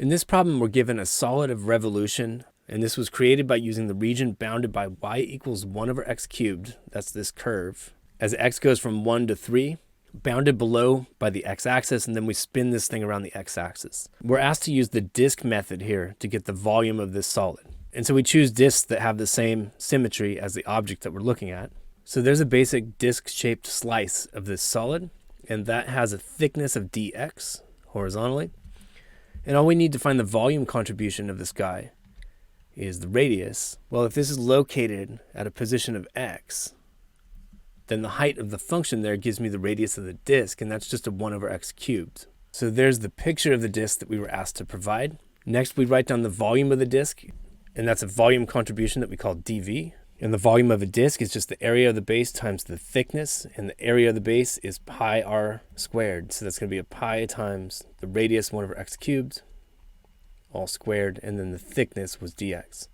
In this problem, we're given a solid of revolution, and this was created by using the region bounded by y equals 1 over x cubed, that's this curve, as x goes from 1 to 3, bounded below by the x-axis, and then we spin this thing around the x-axis. We're asked to use the disk method here to get the volume of this solid. And so we choose disks that have the same symmetry as the object that we're looking at. So there's a basic disc-shaped slice of this solid, and that has a thickness of dx horizontally. And all we need to find the volume contribution of this guy is the radius. Well, if this is located at a position of x, then the height of the function there gives me the radius of the disk, and that's just a 1 over x cubed. So there's the picture of the disk that we were asked to provide. Next, we write down the volume of the disk, and that's a volume contribution that we call dV. And the volume of a disk is just the area of the base times the thickness, and the area of the base is pi r squared. So that's going to be a pi times the radius 1 over x cubed, all squared, and then the thickness was dx.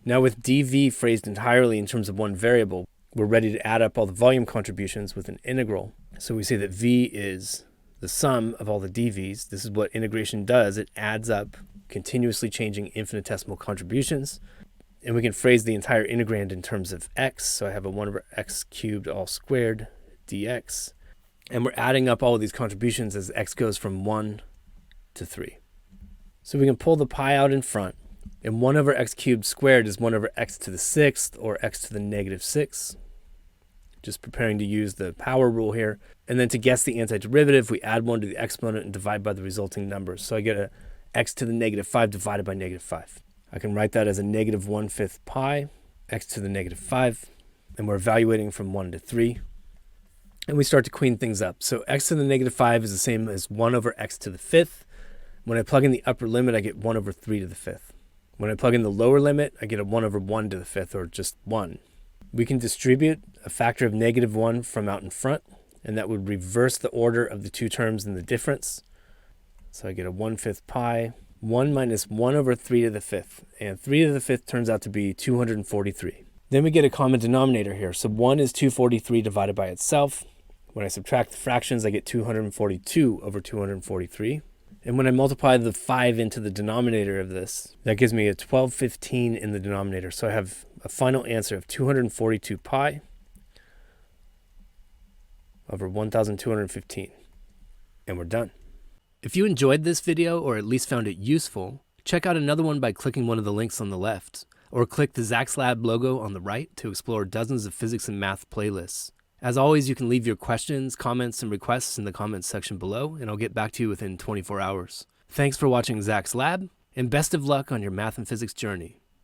Now with dV phrased entirely in terms of one variable, we're ready to add up all the volume contributions with an integral. So we say that V is the sum of all the dVs. This is what integration does. It adds up continuously changing infinitesimal contributions. And we can phrase the entire integrand in terms of x. So I have a 1 over x cubed all squared dx. And we're adding up all of these contributions as x goes from 1 to 3. So we can pull the pi out in front. And 1 over x cubed squared is 1 over x to the 6th, or x to the negative 6. Just preparing to use the power rule here. And then to guess the antiderivative, we add 1 to the exponent and divide by the resulting numbers. So I get a x to the negative 5 divided by negative 5. I can write that as a negative 1/5 pi, x to the negative 5, and we're evaluating from 1 to 3. And we start to clean things up. So x to the negative 5 is the same as 1 over x to the 5th. When I plug in the upper limit, I get 1 over 3 to the 5th. When I plug in the lower limit, I get a 1 over 1 to the 5th, or just 1. We can distribute a factor of negative 1 from out in front, and that would reverse the order of the two terms in the difference. So I get a 1/5 pi, 1 minus 1 over 3 to the 5th, and 3 to the 5th turns out to be 243. Then we get a common denominator here. So 1 is 243 divided by itself. When I subtract the fractions, I get 242 over 243. And when I multiply the 5 into the denominator of this, that gives me a 1215 in the denominator. So I have a final answer of 242 pi over 1215. And we're done. If you enjoyed this video, or at least found it useful, check out another one by clicking one of the links on the left, or click the Zach's Lab logo on the right to explore dozens of physics and math playlists. As always, you can leave your questions, comments, and requests in the comments section below, and I'll get back to you within 24 hours. Thanks for watching Zach's Lab, and best of luck on your math and physics journey.